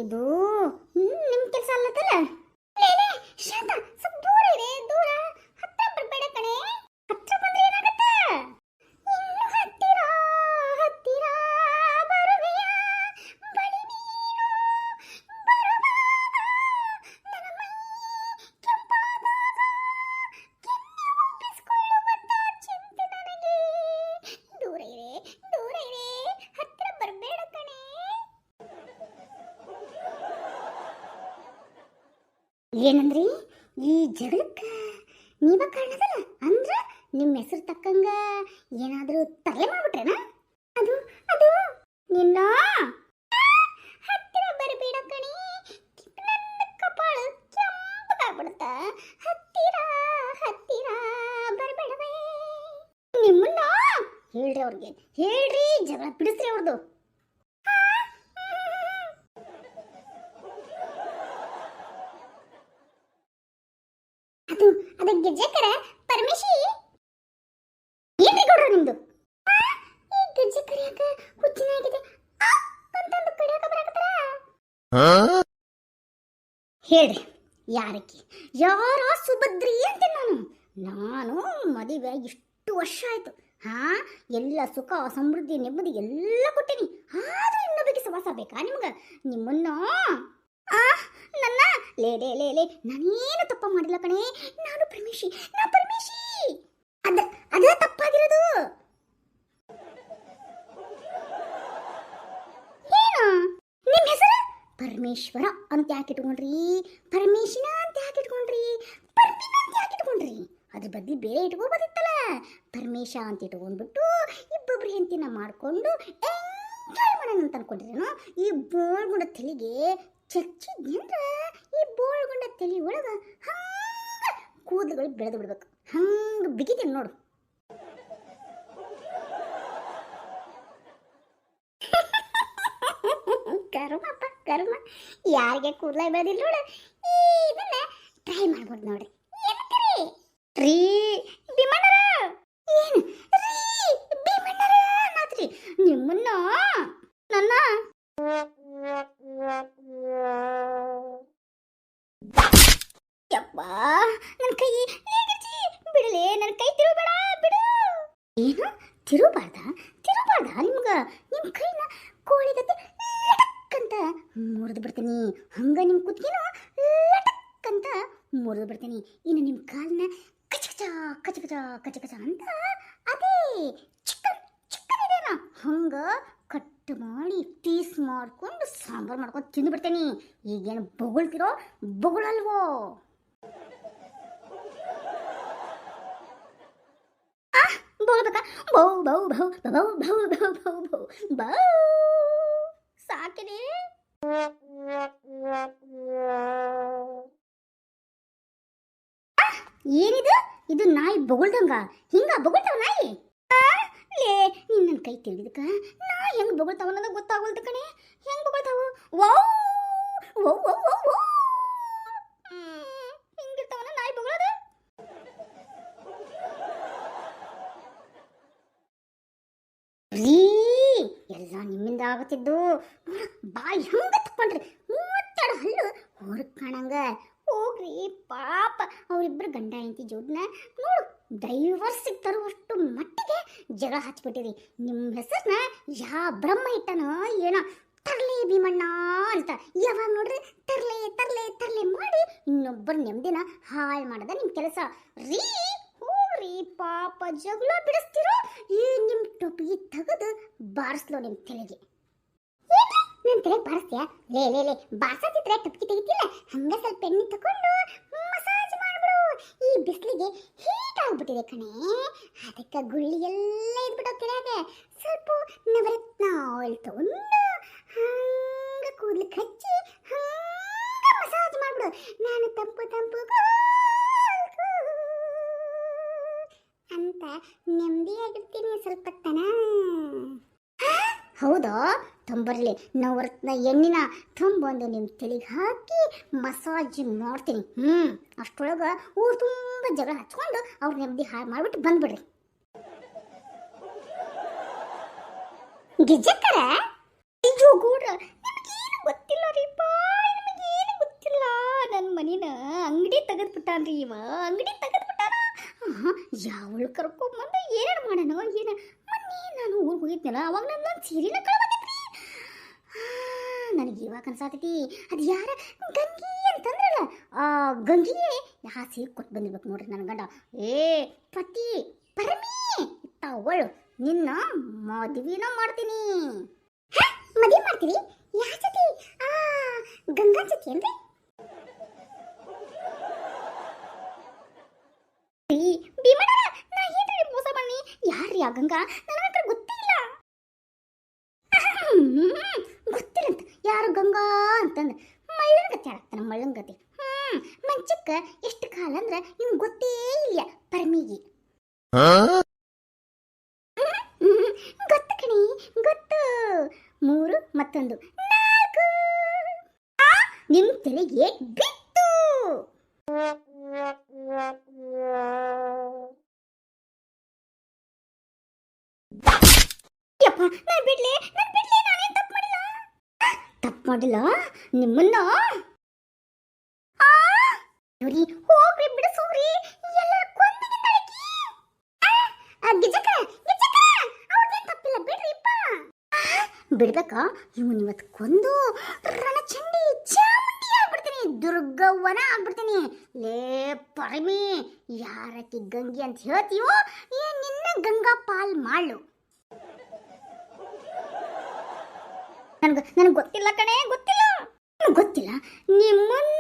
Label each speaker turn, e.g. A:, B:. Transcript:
A: ಇದು ನಿಮ್ಮ ಕೆಲಸ ಅಲ್ಲತ್ತಲ್ಲ. ಶಾಂತ ಸ್ವಲ್ಪ ದೂರ ಇದೆ, ದೂರ. ಹತ್ರ ಬರಬೇಡ ಕಣೆ. ಹತ್ರ ಬಂದ್ರೆ ಏನಾಗತ್ತ? ಇನ್ನು ಹತ್ತಿರ ಹತ್ತಿರ ಬರುವೆಯ ಬಳಿ ನೀನು ಬರುವಾಗ ನನ್ನ ಮೈ ಕೆಂಪಾದಾಗ ಕೆನ್ನೆ ಒಪ್ಪಿಸಿಕೊಳ್ಳುವಂತ ಚಿಂತೆ ನನಗೆ. ದೂರ ಇದೆ, ದೂರ ಇದೆ, ಹತ್ರ ಬರಬೇಡ ಕಣೆ. ಏನಂದ್ರಿ? ಈ ಜಗಳಕ್ಕ ನೀವ ಕಾರಣದಲ್ಲ ಅಂದ್ರ ನಿಮ್ಮ ಹೆಸರು ತಕ್ಕಂಗ ಏನಾದರೂ ತಲೆ ಮಾಡ್ಬಿಟ್ರೇನ? ಅದು ಅದು ನಿನ್ನ ಹತ್ತಿರ ಬರಬೇಡ ಕಣಿ, ನನ್ನ ಕಪಾಳ ಕೆಂಪಗಾಗ್ಬಿಡುತ್ತ. ಹತ್ತಿರ ಹತ್ತಿರ ಬರಬೇಡವೇ. ನಿಮ್ಮನ್ನ ಹೇಳ್ರಿ ಅವ್ರಿಗೆ, ಹೇಳ್ರಿ, ಜಗಳ ಬಿಡಿಸ್ರಿ ಅವ್ರದ್ದು. ಅದು ಅದ ಗೆಜ್ಜೆಕರ ಪರಮೇಶಿ ಏನ್ರಿ ಕೊಡ್ರಿ ನಿಮ್ದು? ಈ ಗೆಜ್ಜೆ ಕರಿಯಾಕ ಹುಚ್ಚಿನಾಗಿದೆ ಅಂತಂದು ಕಡಿಯಾಕ ಬರಾಕತ್ತಾರ. ಹೇಳ್ರಿ ಯಾರಕ್ಕೆ? ಯಾರ ಸುಭದ್ರಿ ಅಂತ ನಾನು ಮದುವೆ ಇಷ್ಟು ವರ್ಷ ಆಯ್ತು. ಎಲ್ಲ ಸುಖ ಸಮೃದ್ಧಿ ನೆಮ್ಮದಿ ಎಲ್ಲ ಕೊಟ್ಟೇನಿ. ಆದ್ರೂ ಇನ್ನೊಬ್ಬಕ್ಕೆ ಸವಾಸ ಬೇಕಾ ನಿಮ್ಗ? ನಿಮ್ಮನ್ನ ನನ್ನ ಲೇ ಲೇ ಲೇ ಲೇ ನಾನೇನು ತಪ್ಪ ಮಾಡಿಲ್ಲ ಕಣೆ. ನಾನು ಪರಮೇಶಿ, ಅದ ತಪ್ಪಾಗಿರೋದು. ಏನು ನಿಮ್ಮ ಹೆಸರು ಪರಮೇಶ್ವರ ಅಂತ ಯಾಕೆ ಇಟ್ಕೊಂಡ್ರಿ? ಪರಮೇಶಿನ ಅಂತ ಯಾಕೆ ಇಟ್ಕೊಂಡ್ರಿ? ಪರ್ಮಿನ ಅಂತ ಯಾಕೆ ಇಟ್ಕೊಂಡ್ರಿ? ಅದ್ರ ಬದ್ಲಿ ಬೇರೆ ಇಟ್ಕೋಬೋದಿತ್ತಲ್ಲ. ಪರಮೇಶ ಅಂತ ಇಟ್ಕೊಂಡ್ಬಿಟ್ಟು ಇಬ್ಬೊಬ್ರು ಹೆಂಡತಿನ ಮಾಡ್ಕೊಂಡು ಎಂಜಾಯ್ ಮಾಡೋಣ ಅಂತ ಅನ್ಕೊಂಡಿರೇನು? ಈ ಬೋಳ್ಗುಂಡ ತಲೆಗೆ ಚಚ್ಚಿದ್ಯಂದ್ರ ಈ ಬೋಳ್ಗುಂಡ ತಲೆ ಒಳಗ ಹಂಗ ಕೂದಲುಗಳು ಬೆಳೆದು ಬಿಡ್ಬೇಕು. ಹಂಗ ಬಿಗಿತೀನಿ ನೋಡು. ಕರ್ಮಪ್ಪ ಕರ್ಮ. ಯಾರಿಗೆ ಕೂದಲ ಬೆಳೆದಿಲ್ಲ ನೋಡು, ಇದನ್ನ ಟ್ರೈ ಮಾಡ್ಬೋದು ನೋಡ್ರಿ. ರೀ ಭೀಮಣ್ಣರ, ಏನು ರೀ ಭೀಮಣ್ಣರ ಅನ್ನತ್ರಿ ನಿಮ್ಮನ್ನ? ನನ್ನ ಯಪ್ಪ ನನ್ನ ಕೈ ಬಿಡಲೇ, ನನ್ನ ಕೈ ತಿರುಗಬೇಡ, ಬಿಡು. ಏನು ತಿರುಗಬಾರ್ದ? ನಿಮ್ಗ ನಿಮ್ಮ ಕೈನ ಕೋಳಿಗತ್ತೆ ಲಟಕ್ಕಂತ ಮುರಿದು ಬಿಡ್ತೀನಿ. ಹಂಗ ನಿಮ್ಮ ಕುತ್ತಿಗೆನ ಲಟಕ್ಕಂತ ಮುರಿದು ಬಿಡ್ತೀನಿ. ಇನ್ನು ನಿಮ್ಮ ಕಾಲನ್ನ ಕಚಕಚ ಕಚಕಚ ಕಚಕಚ ಅಂತ ಅದೇ ಚಿಕ್ಕನ್ ಇದೆನಾ ಹಂಗ ಕಟ್ ಮಾಡಿ ಪೀಸ್ ಮಾಡ್ಕೊಂಡು ಸಾಂಬಾರು ಮಾಡ್ಕೊಂಡು ತಿಂದು ಬಿಡ್ತೇನೆ. ಈಗೇನು ಬೊಗಳ್ತಿರೋ ಬೊಗಳಲ್ವೋ? ಬೋಳ್ಬೇಕಾ? ಬೌ ಬೌ ಬೌ ಬೌ ಬೌ ಬೌ ಬೌ ಬೌ ಬೌ ಸಾಕಿದೆ. ಏನಿದು? ಇದು ನಾಯಿ ಬೊಗಳ್ದಂಗ ಹಿಂಗ ಬೊಗಳ್ತಾವ ನಾಯಿ? ಲೇ ನೀನ್ ನನ್ನ ಕೈ ತಿರುಗಿದಕ್ಕ ನಾ ಹೆಂಗ್ ಬೊಗಳ್ತಾವ ಅನ್ನೋದು ಗೊತ್ತಾಗೋಲ್ದು ಕಣೆ. ಹೆಂಗ್ ಬೊಗಳ್ತಾವು? ವಾವ್ ವಾವ್ ವಾವ್ ವಾವ್ ವಾವ್. ಹಿಂಗಿರ್ತಾವನ ನಾಯಿ ಬೊಗಳೋದು? ರೀ ಎಲ್ಲ ನಿಮ್ಮಿಂದ ಆಗತ್ತಿದ್ದು. ಬಾಯಿ ಹಂಗ ತಕೊಂಡ್ರಿ 32 ಹಲ್ಲು ಹೊರಗ್ ಕಾಣಂಗ. ಹೋಗ್ರಿ ಪಾಪ, ಅವರಿಬ್ಬರು ಗಂಡ ಹೆಂಡತಿ ಜೋಡ್ನ ನೋಡು ಡೈವರ್ಸ್ ತರುವಷ್ಟು ಮಟ್ಟಿಗೆ ಜಗಳ ಹಚ್ಬಿಟ್ಟಿರಿ. ನಿಮ್ಮ ಹೆಸರನ್ನ ಯಾ ಬ್ರಹ್ಮ ಇಟ್ಟನೋ ಏನೋ ತರ್ಲೆ ಭೀಮಣ್ಣ ಅಂತ. ಯಾವಾಗ ನೋಡ್ರಿ ತರ್ಲೆ ತರ್ಲೆ ತರ್ಲೆ ಮಾಡಿ ಇನ್ನೊಬ್ಬರ ನೆಮ್ಮದಿನ ಹಾಳು ಮಾಡದ ನಿಮ್ಮ ಕೆಲಸ ರೀ. ಹೋಗ್ರಿ ಪಾಪ, ಜಗಳ ಬಿಡಿಸ್ತಿರೋ ಈ ನಿಮ್ಮ ಟೊಪಿಗೆ ತೆಗೆದು ಬಾರಿಸ್ಲೋ ನಿಮ್ಮ ತಲೆಗೆ. ನನ್ನ ತಲೆಗೆ ಬಾರಿಸ್ತೀಯ? ಲೇ ಲೇ ಲೇ ಬಾರ್ಸತ್ತಿದ್ರೆ ಟೊಪ್ಪಿಗೆ ತೆಗಿತಿಲ್ಲ. ಹಂಗ ಸ್ವಲ್ಪ ಎಣ್ಣೆ ತಗೊಂಡು ಮಸಾಜ್ ಮಾಡ್ಬಿಡು. ಈ ಬಿಸಿಲಿಗೆ ಹೀಟ್ ಆಗ್ಬಿಟ್ಟಿದೆ ಕಣೆ, ಅದಕ್ಕೆ ಗುಳ್ಳಿ ಎಲ್ಲ ಇದ್ಬಿಡೋ ಕೆಳಗೆ. ಸ್ವಲ್ಪ ನವರತ್ನ ಆಯಿಲ್ ತಗೊಂಡು ಹಂಗ ಕೂದಲಿಗೆ ಹಚ್ಚಿ ಹಂಗ ಮಸಾಜ್ ಮಾಡ್ಬಿಡು. ನಾನು ತಂಪು ತಂಪು ಅಂತ ನೆಮ್ಮದಿಯಾಗಿರ್ತೀನಿ ಸ್ವಲ್ಪ ತನ. ಹೌದಾ? ತಂಬರ್ಲಿ ನವರತ್ನ ಎಣ್ಣಿನ ತಂಬಂದು ನಿಮ್ಮ ತಲೆಗೆ ಹಾಕಿ ಮಸಾಜ್ ಮಾಡ್ತೀನಿ. ಅಷ್ಟೊಳಗೆ ಊರು ತುಂಬ ಜಗಳ ಹಚ್ಕೊಂಡು ಅವ್ರ ನೆಮ್ಮದಿ ಹಾಳು ಮಾಡಿಬಿಟ್ಟು ಬಂದ್ಬಿಡ್ರಿ. ಗಿಜ್ಜಕ್ಕರ ಅಯ್ಯೋ ಗೂಡ್ರ, ನಿಮಗೇನು ಗೊತ್ತಿಲ್ಲ ರೀಪ. ಬಿಟ್ಟಾನ್ರಿ ಇವ ಅಂಗಡಿ ತೆಗೆದ್ಬಿಟ್ಟಾನ. ಯಾವಳು ಕರ್ಕೊಂಬಂದು ಏನೇನು ಮಾಡೋಣ ಏನ. ಮೊನ್ನೆ ನಾನು ಊರಿಗೆ ಹೋಗಿದ್ನಲ್ಲ ಅವಾಗ ನನ್ನ ಸೀರೆನ ಕಳ್ವಾಗಿದ್ರಿ. ನನಗೆ ಇವಾಗ ಅನ್ಸಾತೈತಿ ಅದು ಯಾರ ಗಂಗಿ ಅಂತಂದ್ರಲ್ಲ ಆ ಗಂಗಿಯೇ ಯಾ ಸೀರೆ ಕೊಟ್ಟು ಬಂದಿರ್ಬೇಕು ನೋಡ್ರಿ ನನ್ನ ಗಂಡ. ಏ ಪತಿ ಪರಮಿ ತಗೊಳ್ಳು, ನಿನ್ನ ಮದುವೆನ ಮಾಡ್ತೀನಿ. ಮದುವೆ ಮಾಡ್ತೀವಿ? ಯಾ ಜೊತೆ? ಗಂಗಾ ಜೊತೆ ಏನ್ರಿ? ಭೀಮಣ್ಣ ನಾ ಏನ್ರಿ ಮೋಸ ಮಾಡಿ? ಯಾರ್ರಿ ಆ ಗಂಗಾ? ನನ್ನ ಹತ್ರ ಗೊತ್ತೇ ಇಲ್ಲ. ಗೊತ್ತಿಲ್ಲ ಅಂತ ಯಾರು ಗಂಗಾ ಅಂತಂದ್ರೆ ಮಳ್ಳಂಗತಿ ಆಗ್ತಾನ ಮಳ್ಳಂಗತಿ. ಮಂಚಕ್ಕ ಎಷ್ಟು ಕಾಲ ಅಂದ್ರೆ ನಿಮ್ಗೆ ಗೊತ್ತೇ ಇಲ್ಲ ಪರಮಿಗೆ. ಗೊತ್ತು ಕಣಿ ಗೊತ್ತು. 3 ಮತ್ತೊಂದು 4. ನಿಮ್ ತಲೆಗೆ ಬಿತ್ತು. ಯಪ್ಪ ನಾನು ಬಿಡ್ಲಿ ನಾನೇನು ತಪ್ಪು ಮಾಡಿಲ್ಲ ನಿಮ್ಮನ್ನ. ನೋಡಿ ಹೋಗ್ರಿ ಬಿಡಿಸೋಗ್ರಿ ಎಲ್ಲ ಕೊಂದಿಗಿದ್ದಾಳಕಿ. ಗಿಜಕ ಅವ್ರದೇನು ತಪ್ಪಿಲ್ಲ ಬಿಡ್ರಿಪ್ಪ. ಬಿಡ್ಬೇಕಾ? ಇವನ್ ಇವತ್ತು ಕೊಂದು ರಣಚಂಡಿ ಚಾಮುಂಡಿ ಆಗ್ಬಿಡ್ತೀನಿ, ದುರ್ಗವ್ವನ ಆಗ್ಬಿಡ್ತೀನಿ. ಲೇ ಪರಮಿ, ಯಾರಕ್ಕೆ ಗಂಗಿ ಅಂತ ಹೇಳ್ತೀವೋ ನಿನ್ನ ಗಂಗಾ ಪಾಲ್ ಮಾಡು. ನನಗೆ ಗೊತ್ತಿಲ್ಲ ಕಣೆ, ಗೊತ್ತಿಲ್ಲ ನಿಮ್ಮನ್ನ